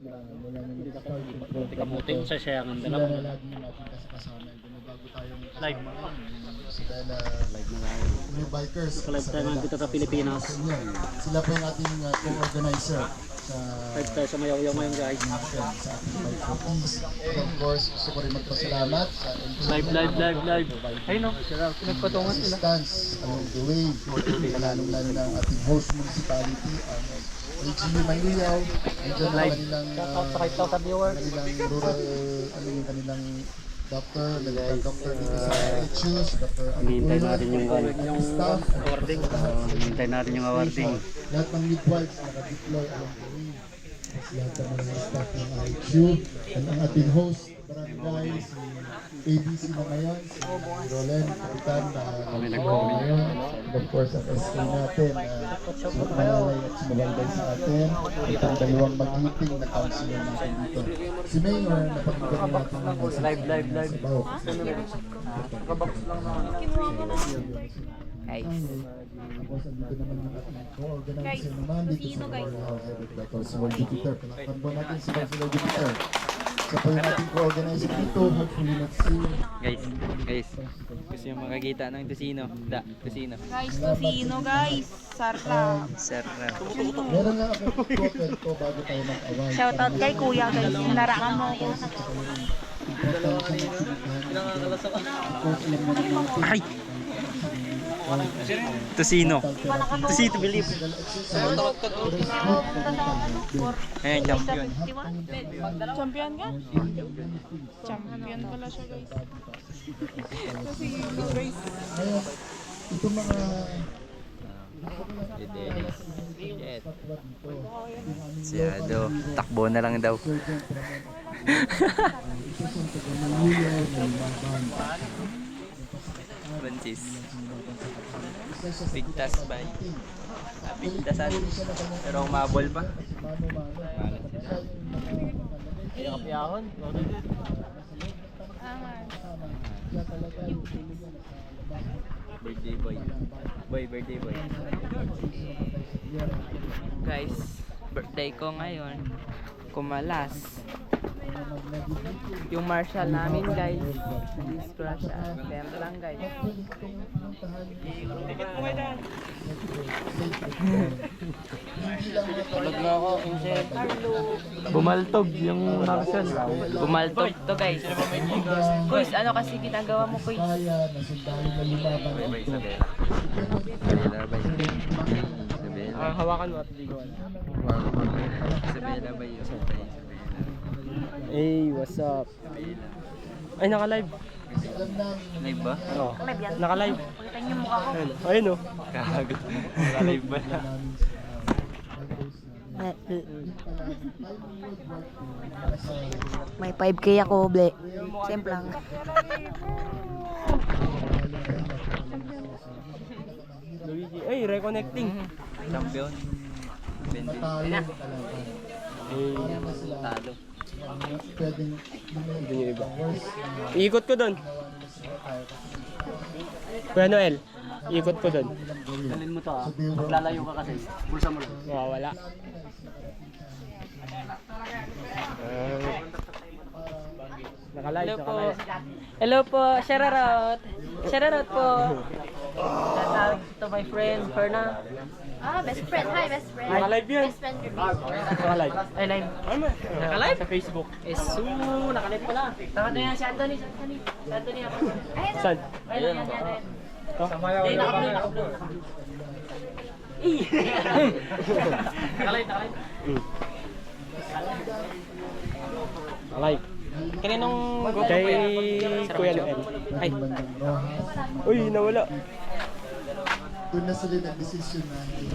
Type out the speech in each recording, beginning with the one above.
Mula nung nag-start. Kamuting sa siya ang Sila dalawa. na lagi natin kasama. Bago tayong kasama Live. ngayon. Sila na Live na nga. New Bikers. Live tayo mga dito sa Pilipinas. Sila po yung ating co-organizer sa Live tayo sa Mayaw-Yaw ngayon guys. natin sa ating bike rookies. And of course, gusto ko rin magpasalamat sa ating Live. Ay no, nagpatungan sila. assistance along the way. Lalong-lalo na ang ating host municipality, ang AGU Mayuyaw. Nandiyan ang kanilang Shoutout sa 5,000 viewers. kanilang rural, yung kanilang doctor, medical doctor dito sa HUs, Dr. Hinihintay natin yung staff, awarding. Hinihintay natin yung awarding. lahat ng midwives naka-deploy along the way. Lahat ng mga staff ng IHU, and ang ating host, barangay, si ABC na ngayon, si Roland, Kapitan, na ngayon, and of course, ang SK natin, si Malalay at si Malalay sa atin, at ang dalawang mag-meeting na counselor natin dito. Si Mayor, napakinggan natin ng Live. sabaw. Tapos andito naman yung ating co-organizer naman dito sa Dr. Simon Jupiter. Palakpan po natin si Councilor Jupiter. Siya po yung ating co-organizer dito. Hopefully next year. Guys, gusto yung makakita ng Tusino. Tusino. Guys, Tocino guys. Sarap. Sarap. Meron lang ako total ko bago tayo mag-away. Shoutout kay kuya guys. Narangan mo ako. Ay! Tusino. Tusino, believe. Ayan, champion. Champion ka? Champion pala siya guys. Tocino guys. Ngayon, ito mga Siyado. Takbo na lang daw. Bansis. Bigtas ba? Bigtasan. Pero umabol pa. Yakap-yakon. Birthday boy. Birthday boy. Guys, birthday ko ngayon. Kumalas. Yung marshal namin guys. Discrash siya. Bento lang guys. Tulog na ako, insert. Bumaltog yung marshal. Bumaltog to guys. Kuys, ano kasi ginagawa mo kuys? kaya na sundalo na lumaban ito. Isabela ba yun? Isabela. Hawakan mo at ligawan. Isabela ba yun? Hey, what's up? Ay, naka-live. Alam namin Live ba? Oh, Live yan. naka-live. Pakita niyo mukha ko. Ayun oh. Kago. Live ba na? May 5K ako, ble. Simple lang. Luigi. Ay, reconnecting. Champion. Matalo talaga. Hey, Talo. Pwedeng hindi nyo iba. Ikot ko doon. Kuya Noel, ikot ko doon. Dalhin mo to ah. Maglalayo ka kasi. Pulsa mo lang. Wala. Nakalive, nakalive. Hello po, shoutout. Shoutout po. Shoutout to my friend, Ferna. Ah, best friend. Hi, best friend. Nakalive yan. Best friend you're Nakalive. Ay, live. Ano? Nakalive? Sa Facebook. Esu, nakalive pala. Tama na yan, si Anthony. Si Anthony ako. Ayun, Saan? Ayun, yan. Ito? Ay, naka-upload. Nakalive. Nakalive. Kaninong Kay Kuya Noel. Ay. Uy, nawala. doon na sila nag-decision na hindi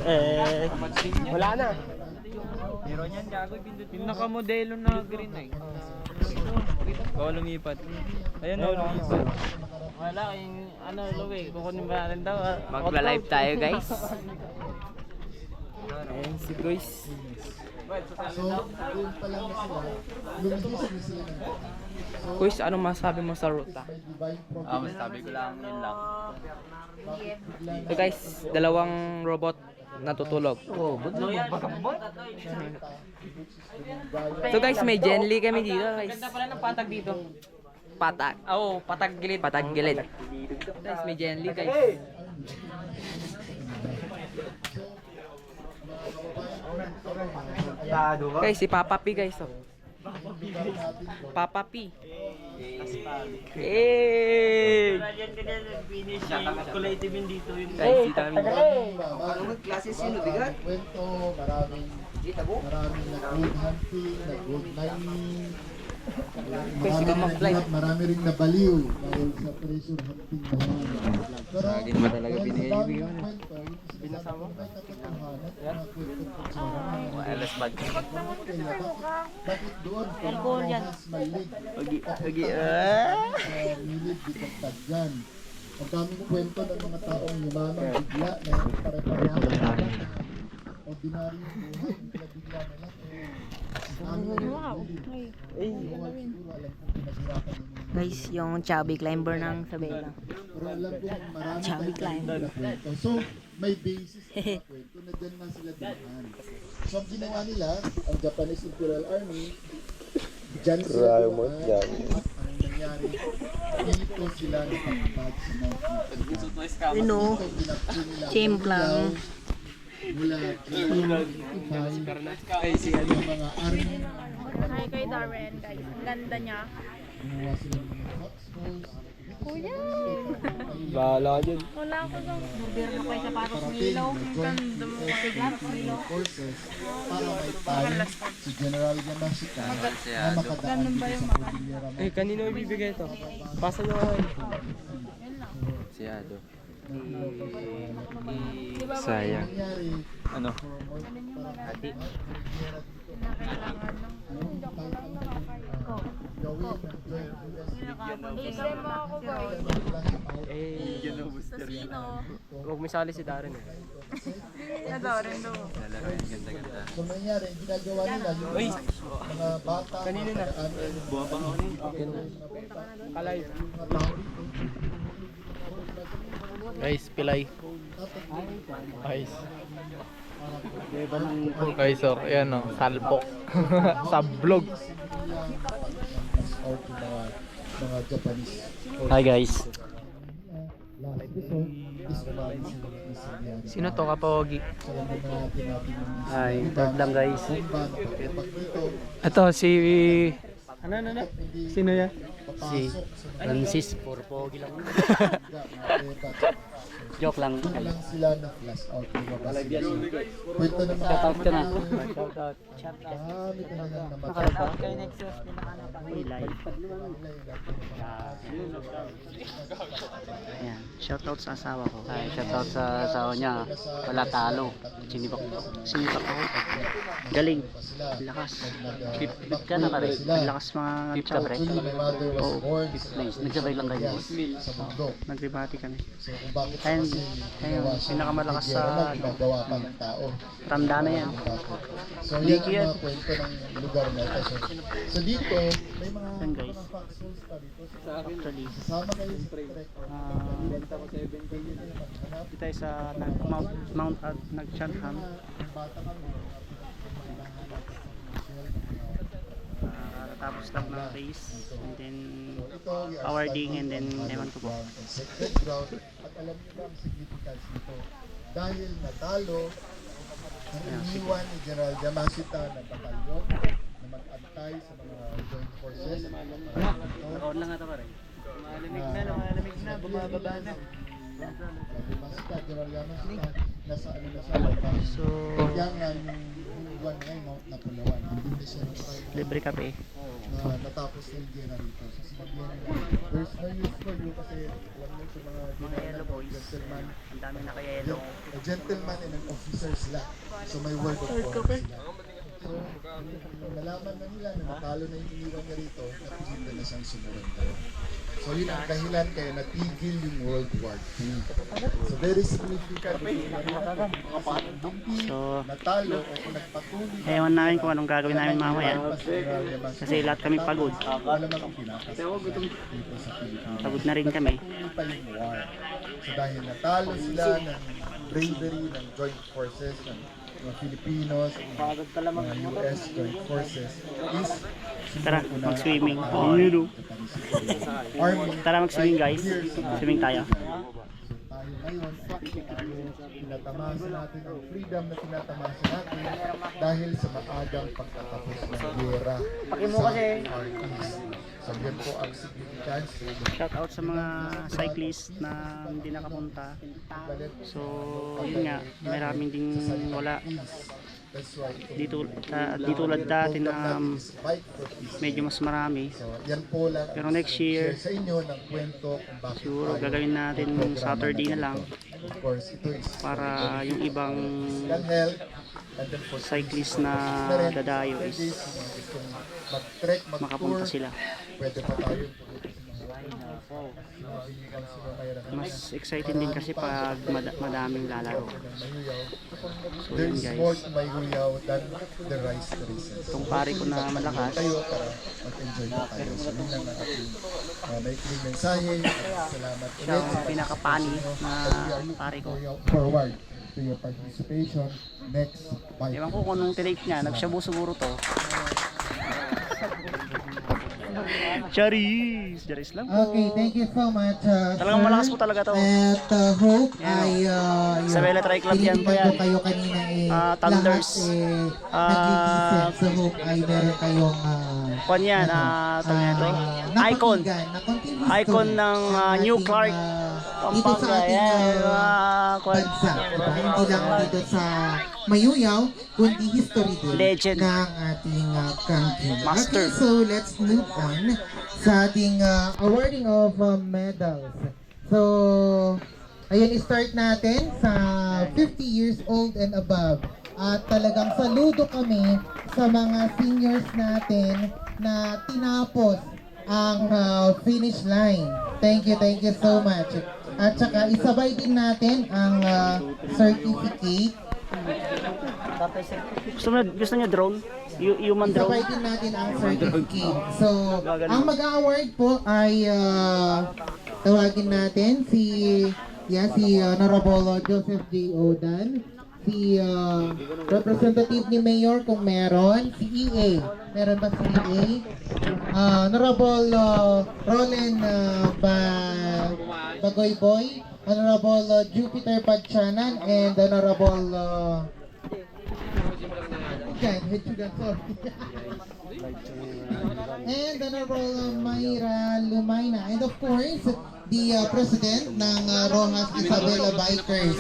Wala na. Meron yan, gago. Yung nakamodelo na green ay. Oo, lumipat. Ayun, lumipat. Wala, yung ano, Louie, kukunin ba natin daw? Magla-live tayo, guys. Ayan si guys. So, doon pa lang na sila, lumihis na sila ng Kuys, anong masabi mo sa ruta? may divine providence. Masabi ko lang, yun lang. So guys, dalawang robot natutulog. Magpagambot. So guys, may Genly kami dito guys. Ganda pala ng patag dito. Patag. Oo, patag gilid. Patag gilid. Guys, may Genly guys. Guys, si Papa P guys. Oh. Papa P. Hey! Guys, dito kami. Klase sino bigat? Kwento, maraming nag-gold hunting, nag-gold mining. Marami ring nabaliw dahil sa treasure hunting na yan. Pero Lagi naman talaga binibigyan. Binasama? Bakit doon? Alcohol yan. Milid ditong tagyan. Ang daming kwento ng mga taong yumaman bigla na pare-pareho ordinary yung buhay, bigla nila. Guys, yung chubby climber ng Sabela. Pero alam ko marami Chubby tayong climber. kwento. So, may basis na kwento na dyan na sila dumaan. So, ang ginawa nila, ang Japanese Imperial Army, dyan sila dumaan. At ang nangyari, dito sila nakapag sa Mount Ito. Ano? Chimplang. Mula Ay, si yung mga army. Hi kay Darren, guys. Ang ganda niya. Gumawa sila ng mga hot spots. Kuya! Bahala ka dyan. Wala ako sa... Gobyerno ko yung sapatos Parating, ni Ilaw. ganda mo courses para may time si General Yamashita na makadaan dito sa Cordillera Mountains. Eh, kanino ibibigay ito? Pasa nyo kayo. Si Ado. Sayang. Nangyari, Ano? Ati. Isem mo ako, guys. Eh, Sino? huwag may sali si Darren eh. Na Darren do. So nangyari, ginagawa nila yung mga bata, kanina na, Kalay. mga tao dito, Guys, pilay. Guys. Guys, oh, ayan oh, salbok. Sablog. out yung mga Japanese. Hi guys. Last episode is Sino to, Kapogi? Ay, third lang, guys. Ito, si... Ano? Sino yan? Si Francis, puro pogi lang. Joke lang. lang sila na flash out yung babas. Kwento ng mga Shoutout ka na. dami ka na lang naman. Kay Nexus, pinakahanap ako. Ayan, shoutout sa asawa ko. Ay, shoutout sa asawa niya. Wala talo. Sinipak ako. Galing. Lakas. Fifth ka na pare. Lakas mga fifth ka pre. Actually, my mother was born Nagsabay lang kayo. sa mundo. Nagribati kami. So kung bakit Ayun, kasi ayun, ginawa siya pinakamalakas ng sa gera na ginagawa pa ng tao. Ramdana yan. So yan ang mga kwento ng lugar na ito. So dito, may mga guys. foxholes pa dito. So, Actually, sasama kayo sa trek. dito tayo sa Mount Nagchanham. Bata kami. Tapos lang ng race and then Ito, we are awarding and then studying ewan ko po. ground and sacred ground. At alam niyo ba ang significance nito? Dahil natalo ang iniwan ni General Yamashita na batalyon na mag-antay sa mga joint forces. Nakaon lang ata pare. Malamig na, bumababa na. Yamashita, General Yamashita, nasa ano na siya. So, Yan nga yung iniwan ngayon, Mount Napulawan. Hindi na siya libre kape. na natapos na yung gera rito. So sinabihan nila, there's no use for you kasi alam mo sa mga Yellow boys. gentleman, Ang dami na kaya yellow. a gentleman and an officer sila. So may word of honor sila. So, nung nalaman na nila na natalo na yung iniwan niya rito, napigilan na siyang sumurrender. So So yun ang dahilan kaya natigil yung World War II. So very significant. So, Natalo o kung nagpatuloy. ewan namin kung anong gagawin namin mamaya. Kasi lahat kami pagod. Alam mo kung pinakas dito sa Pilipinas. Pagod na rin kami. Patuloy pa yung war. So dahil natalo sila ng bravery ng joint forces ng mga Filipinos, mga US joint forces is Tara, mag-swimming. Army. Tara mag-swimming guys. Swimming tayo. Tayo ngayon ay tinatamasa natin ang freedom na tinatamasa natin dahil sa maagang pagtatapos ng giyera sa RTs. So yan po ang significance. Shout out sa mga cyclist na hindi nakapunta. So, yun nga, maraming ding wala. That's why Dito, dito tulad dati na bike for peace. medyo mas marami. So yan po lang Pero next year, share sa inyo ng kwento kung bakit siguro tayo gagawin natin Saturday na lang Of course, ito is para yung ibang physical health and then for cyclist na dadayo is gustong mag-trek, makapunta mag-tour, sila. pwede pa tayo Mas exciting din kasi pag madaming lalaro. So there yun is guys. more to Mayhuyaw than the rice races. Itong pare ko na malakas, Tayo para mag-enjoy na tayo. So yun lang ang ating maikling mensahe. Salamat siya ulit. ang pinakapani na pare ko. Forward to your participation next bike. Ewan ko kung anong tinake niya, nagshabu siguro to. Charis! Charis lang po. Okay, thank you so much. Talagang sir. malakas po talaga to. At hope ay Sa Vela Tri Club yan po yan. tinitigan ko kayo kanina Thunders. lahat nag-listen. So hope ay meron kayong Kwan yan, icon. Icon ng New Clark, dito sa Pampanga. ating Yan, kwan. bansa. Diba? Hindi lang dito sa Mayuyaw, kundi history din Legend. ng ating country. Master. Okay, so let's move on sa ating awarding of medals. So, ayun, start natin sa 50 years old and above. At talagang saludo kami sa mga seniors natin na tinapos ang finish line. Thank you so much. At saka isabay din natin ang certificate. Gusto niyo drone? Human drone? Isabay din natin ang certificate. So, ang mag-award po ay tawagin natin si Honorable Joseph J. Odan, si representative ni Mayor kung meron, si EA. Meron ba si EA? Honorable Roland Bagoyboy, Honorable Jupiter Padchanan, and Honorable and Honorable Mayra Lumayna, and of course the President ng Rojas Isabela Bikers,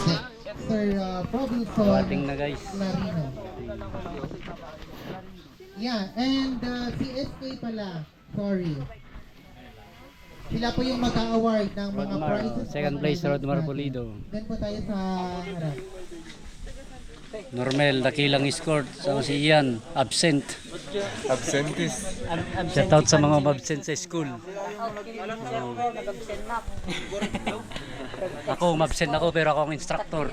Sir Robinson Larino. Yeah, and si SK pala, sorry. Sila po yung mag-award ng mga prizes. Second place, Rodmar Pulido. Then po tayo sa harap. Normel, dakilang score. So si Ian, absent. Absentis. Shout out sa mga absent sa school. Ako, absent ako pero ako ang instructor.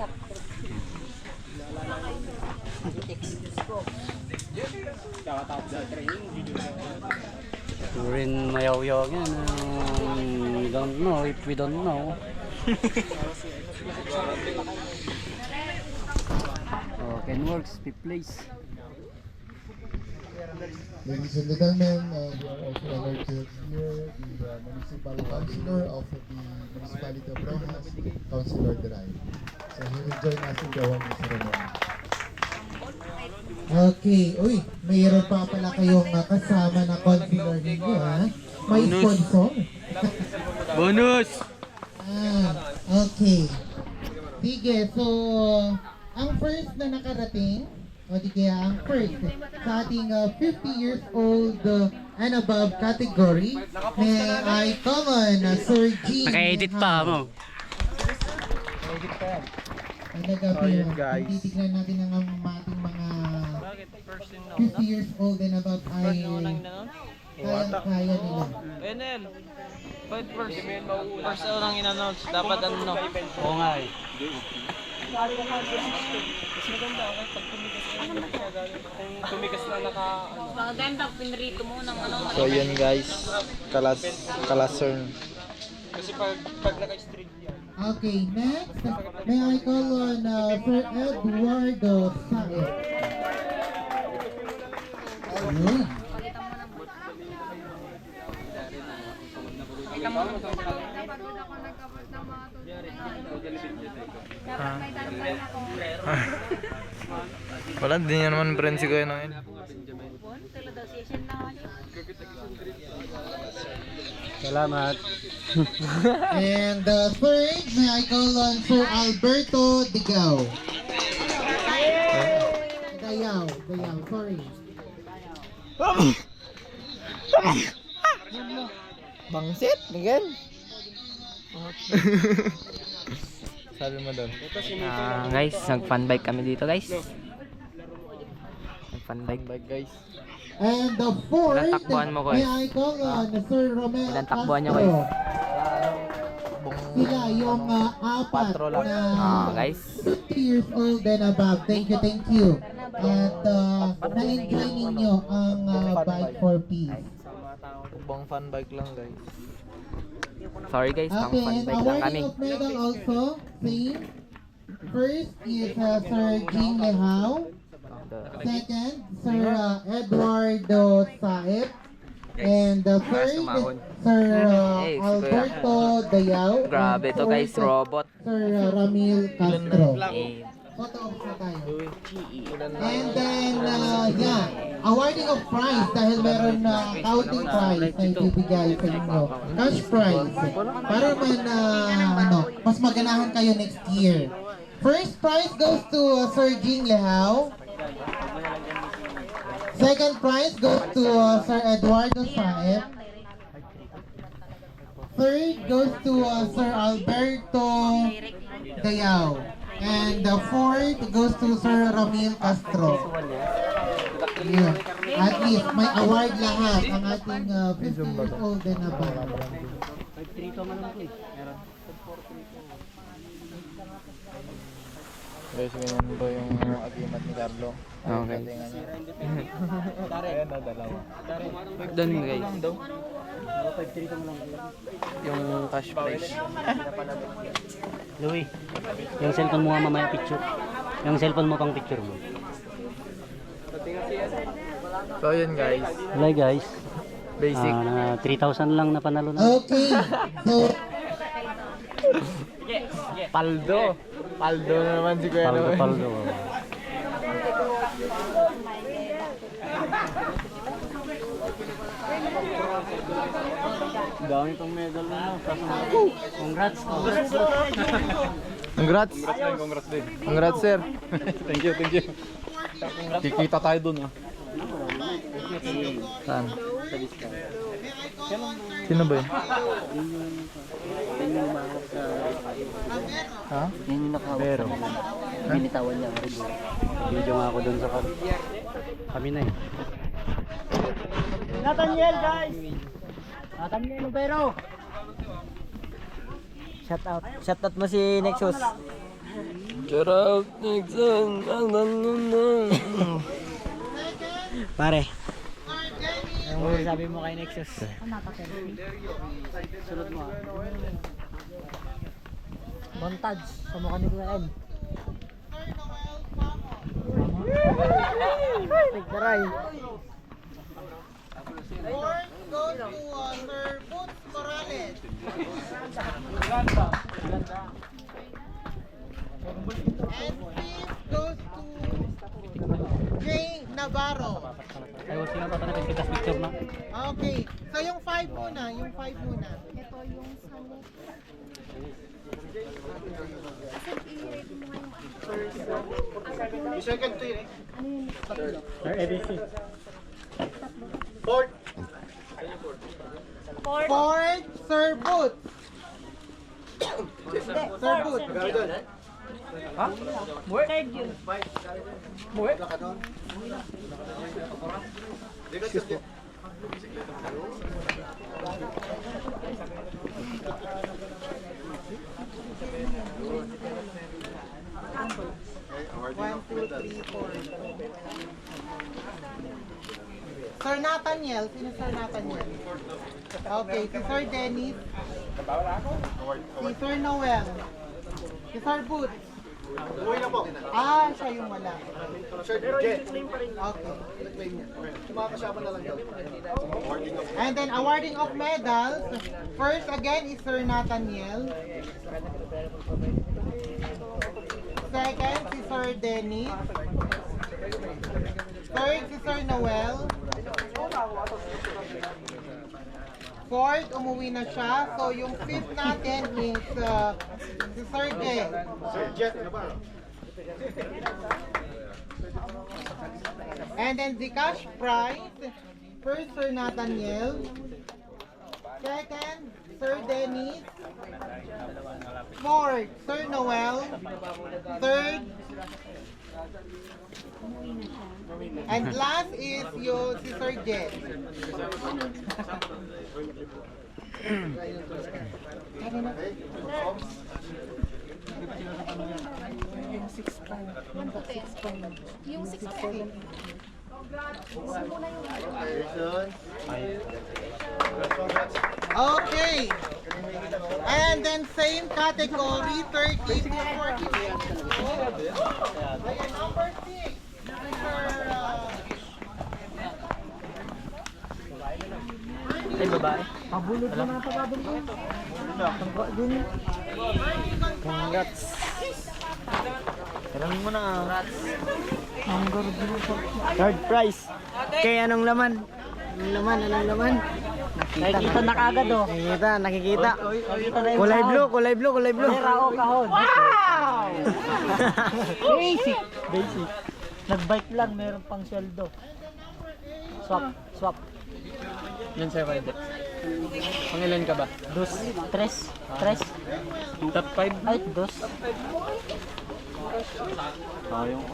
Turin mayaw-yaw yan. We don't know if we don't know. Ken Works, fifth place. Ladies and gentlemen, we are also honored to hear the municipal councilor of the municipality of Rojas, Councilor Deray. So he will join us in the awarding ceremony. Okay, uy, mayroon pa pala kayong kasama na consular ninyo, ha? May sponsor. Bonus! Okay. Sige, so, ang first na nakarating, o di kaya ang first sa ating 50 years old and above category, may I call on Sir G. Naka-edit pa mo. Titignan natin ang ating mga 50 years old and above ay kaya nila. First unang in-announce, dapat ano. Oo nga eh. Maganda, pinrito mo ng ano. So yun guys, kalasern. Okay, next, may I call on Sir Eduardo Saez. Ayun. Wala, di niya naman friend si Kuya Noel. Salamat. And third, may I call on Sir Alberto Digao. Dayao, sorry. Bangsit, again. Sabi mo doon. Guys, nag-fun bike kami dito guys. Nag-fun bike. Guys. And the fourth, Ilang takbuhan mo, Koy? may I call on Sir Romel Ilang takbuhan niya, Koy? Sila yung apat na Guys. 50 years old and above. Thank you. At na-enjoy ninyo ang Bike for Peace. Bang fun bike lang guys. Sorry guys, pang Okay, fun and bike lang kami. awarding of medal also, same. First is Sir Jing Lehao. Second, Sir Eduardo Saez. And the third, Sir Alberto Dayao. Grabe And to guys, fourth, robot. Sir Ramil Castro. Eh, Photo ops na tayo. And then, awarding of prize dahil meron na counting prize na ibibigay sa inyo. Cash prize. Para man, mas maganahan kayo next year. First prize goes to Sir Jing Lehao. Second prize goes to Sir Eduardo Saez. Third goes to Sir Alberto Dayao. And the fourth goes to Sir Ramil Castro. Yeah. At least may award lahat ang ating 50 years old and above. Guys, ganyan po yung agimat ni Carlo. Okay. Ayan na, dalawa. Doon guys. Yung cash prize. Louie, yung cellphone mo nga mamaya picture. Yung cellphone mo pang picture mo. So yun guys, Wala guys. basic. 3,000 lang na panalo na. Okay. So, Paldo. Paldo na naman si Kuya Noel. Paldo. Dami pang medal na. Congrats. Congrats. Congrats sir. Thank you. Kikita tayo dun ah. Saan? Sino ba yun? Ha? Yan yung nakahawak Pero. sa binitawan niya. Video nga ako dun sa kami na eh. Nathaniel guys! Nathaniel Lubero! Shout out mo si Nexus. Shout out Nixon. Pare. Ano sabi mo kay Nexus? Sunod mo ah. Montage sa mukha ni Kuya Ed. Tigdaray. fourth goes to Sir Boots Morales. And fifth goes to Jay Navarro. Ay, wala sila pa talaga kita picture na. Okay. So yung 5 muna, Ito yung Sir EDC. Fourth, Sir Boots. Sir Boots. Ha? Muwe? Muwe? Excuse po. Sir Nathaniel. Sino Sir Nathaniel? Okay, si Sir Dennis. Si Sir Noel. Si Sir Boots. Ah, siya yung wala. Okay. And then awarding of medals. First again is Sir Nathaniel. Second si Sir Dennis. Third si Sir Noel. Fourth, umuwi na siya. So yung fifth natin is si Sir Jet. And then the cash prize, first Sir Nathaniel, second Sir Dennis, fourth Sir Noel, third, and last is yung si Sir Jet. Yung 6'5". Okay. And then same category, 30 to 40. Ayan, number 6. Ay, babae. Pabulod na na pabulod. Congrats. Kailangan mo na. Third prize. Kaya anong laman? Anong laman? Nakikita na kagad oh. Nakikita. Kulay blue. Rao kahon. Wow! Basic. Nag-bike lang, meron pang sweldo. Swap. Yan sa'yo kayo. Pangilan ka ba? Tres. Top 5? Ay, dos. Ayong.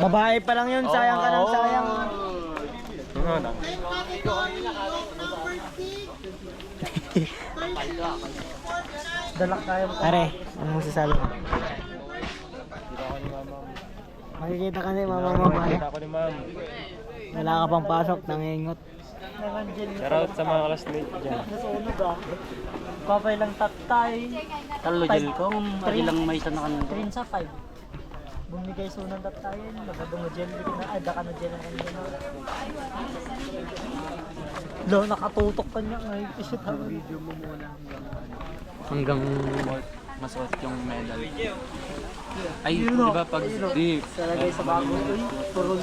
Babae pa lang yun, sayang ka ng sayang. Dalak tayo. Pare, ano mo sasabi mo? Makikita ka ni mama mo. Makikita ko ni ma'am. Wala ka pang pasok, nangingot. Shoutout sa mga classmates dyan. Nasunog ah. Papay lang tatay. Talo gel ko, ilang may isa na kanina. 3 sa 5. Bumigay sunan tatay. Nagadungo gel. Daka na gel ang kanina. Lo, nakatutok ka niya. Ay, isip ha. Video mo muna hanggang Masuot yung medal. Ay, di ba pag di talagay sa bago. Puro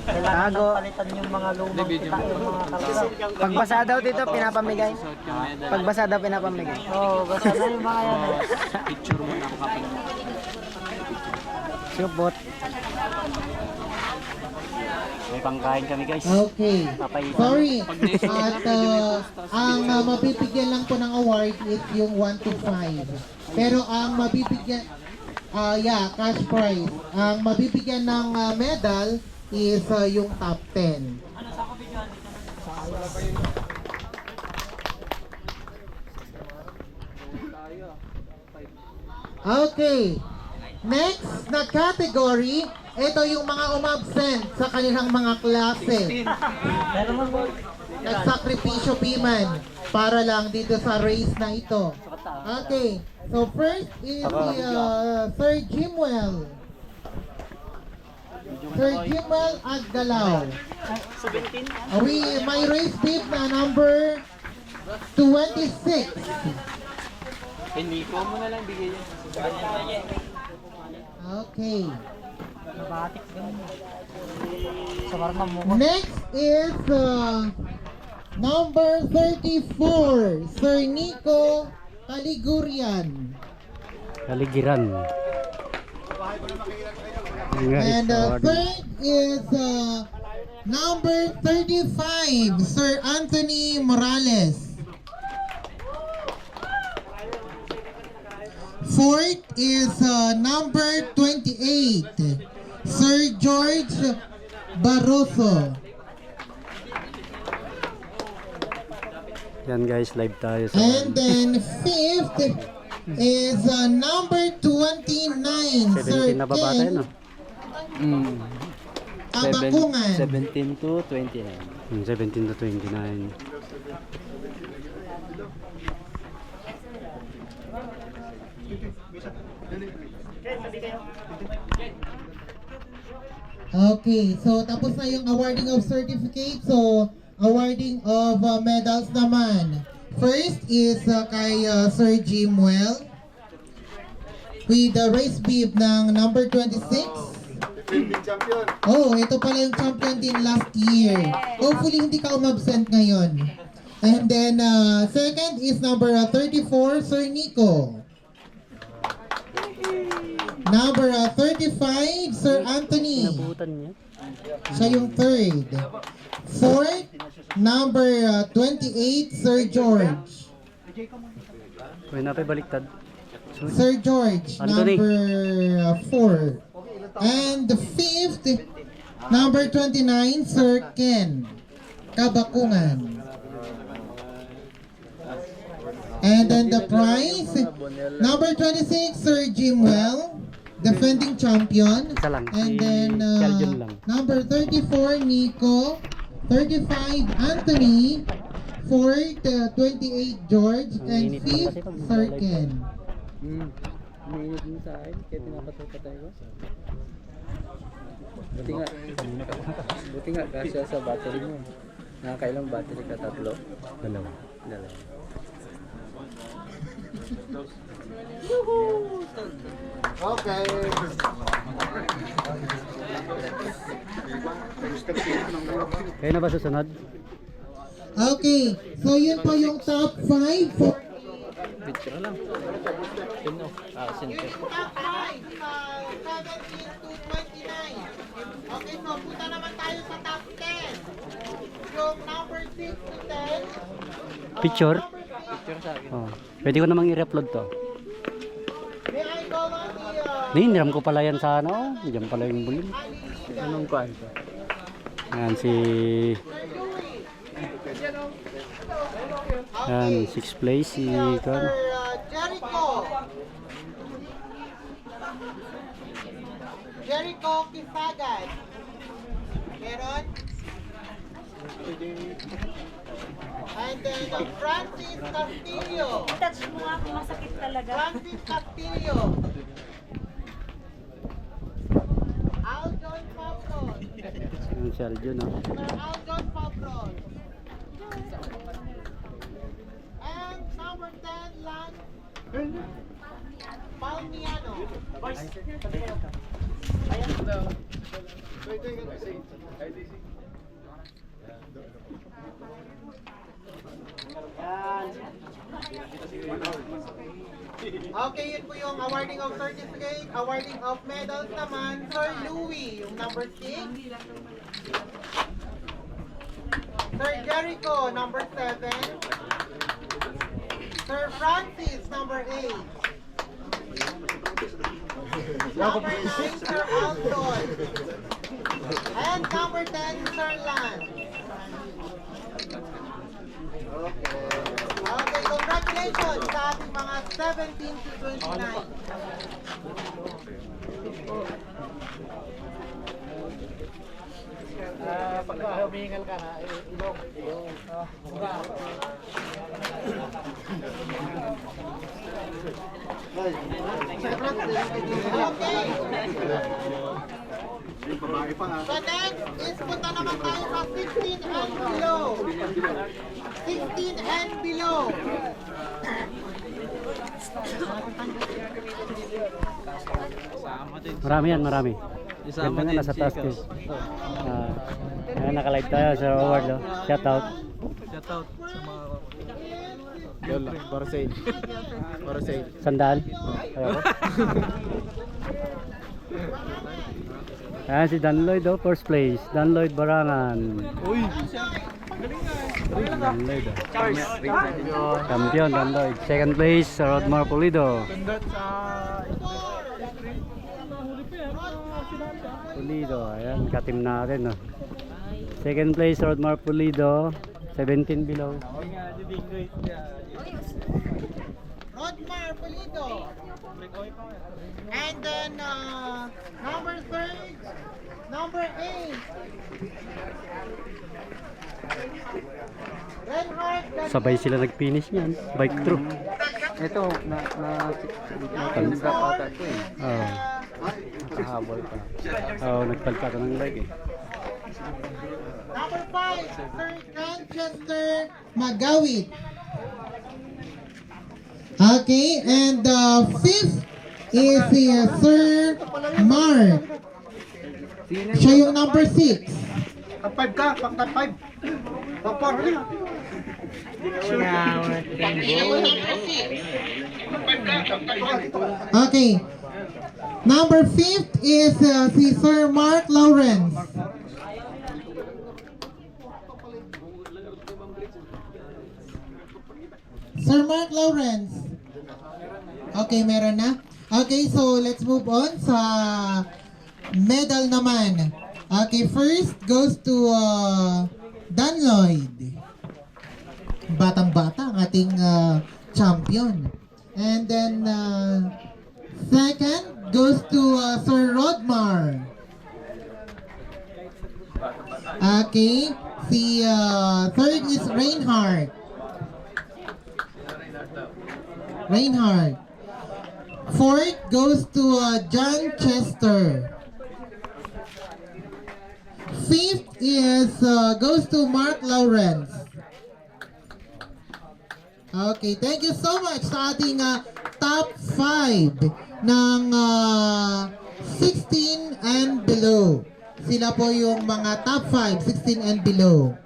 kailangan nang palitan yung mga lumang kita, yung mga karga. Pagbasa daw dito, pinapamigay. Pagbasa daw, pinapamigay. Oo, basta na yung mga yan. picture mo na kapag Supot. may pangkain kami guys. Okay. Papaitan. Sorry. At ang mabibigyan lang po ng award is yung 1 to 5. Pero ang mabibigyan, cash prize. Ang mabibigyan ng medal is yung top 10. Okay. Next na category, ito yung mga umabsent sa kanilang mga klase. Nagsakripisyo piman para lang dito sa race na ito. Okay. So first is Sir Jimwell. Sir Jimwell Agdalaw. May race beef na number 26. Hindi ko mo na lang bigay yan. Okay. Nabatik din. Sa karma mo. Next is number 34, Sir Nico Caligurian. Kaligiran. And third is number 35, Sir Anthony Morales. Fourth is number 28, Sir George Barroso. Yan guys, live tayo sa And then fifth is number 29, Sir 17 na ba bata Ken yun? Kabakungan. 17 to 29. 17 to 29. Okay, so tapos na yung awarding of certificate. So, awarding of medals naman. First is kay Sir Jim Well with the race bib ng number 26. Oh, ito pala yung champion din last year. Hopefully hindi ka umabsent ngayon. And then second is number 34, Sir Nico. Number 35, Sir Anthony. Siya yung third. Fourth, number 28, Sir George. Uy, napay-baliktad. Sir George, Anthony. number 4. And the fifth, number 29, Sir Ken. Kabakungan. And then the prize, number 26, Sir Jim Well, defending champion. Isa lang, And si then Kelvin lang. number 34, Nico. 35, Anthony. 4th, 28, George. And Mainit lang 5th, kasi pag Sir live. Ken. Mainit din sa akin, kaya pinapatay ko. Buti nga, kasya sa battery mo. Nakakailang battery ka? 3? Dalawa. Okay. Kayo na ba susunod? Okay, so yun po yung top 5 for Picture lang. Sino? Center. top 5, 17 to 29. Okay, so punta naman tayo sa top 10. Yung number 6 to 10. Picture? Picture sa akin. Oh. Pwede ko namang i-upload to. May I call on the Hiniram ko pala yan sa ano. Diyan pala yung bulim. Anong kuhan ko? Yan si... Yan, 6th place si Kon. Jericho. Jericho Kisagan. Meron? And then Francis Castillo. Touch mo nga kung masakit talaga. Francis Castillo. Aljon Pablos. Yan si Aljon, no? Sir Aljon Pablos. And number 10, Lan Palmiano. Okay, yun po yung awarding of certificate, awarding of medals naman. Sir Louie, yung number 6. Sir Jericho, number 7. Sir Francis, number 8. Number 9, Sir Alton. And number 10, Sir Lan. Okay, congratulations sa ating mga 17 to 29. Pagka humingal ka na, ilong. Okay. So next is punta naman tayo sa 16 and below. 16 and below. Marami yan, marami. Ganda nga, nasa taas ko. Naka-live tayo sa award, no? Shout out. Shout out sa mga... Yola, para sale. Para sale. Sandaan. Ayoko. Ayan si Dan Lloyd, oh, first place. Dan Lloyd Barangan. Uy! Dan Lloyd, oh. Champion, Dan Lloyd. Second place, Rodmar Pulido. Pulido, ayan, katim natin, oh. Second place, Rodmar Pulido. 17 below. Rodmar. Rodmar Pulido. And then number 3, number 8. Reinhardt Daniel. Sabay sila nag-finish niyan. Bike through. Ito, na-drop ata ito eh. Oo. Nakahabol pa. Oo, nagpalpa ka ng leg eh. Number 5, Sir Manchester Magawit. Okay, and the 5th is si Sir Mark. Siya yung number 6. Okay. Number 5th is si Sir Mark Lawrence. Sir Mark Lawrence. Okay, meron na. Okay, so let's move on sa medal naman. Okay, first goes to Dan Lloyd. Batang-bata ang ating champion. And then second goes to Sir Rodmar. Okay, si third is Reinhardt. Fourth goes to John Chester. Fifth is goes to Mark Lawrence. Okay, thank you so much sa ating top 5 ng 16 and below. Sila po yung mga top 5, 16 and below.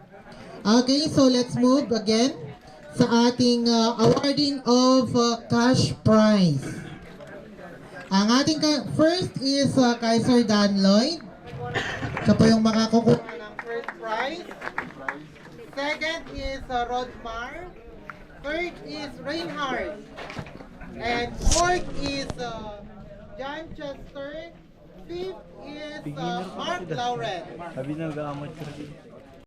Okay, so let's move again sa ating awarding of cash prize. Ang ating first is kay Sir Dan Lloyd. Siya po yung makakukuha ng first prize. Second is Rodmar. Third is Reinhardt. And fourth is John Chester. Fifth is Mark Lawrence. Sabi na gamot.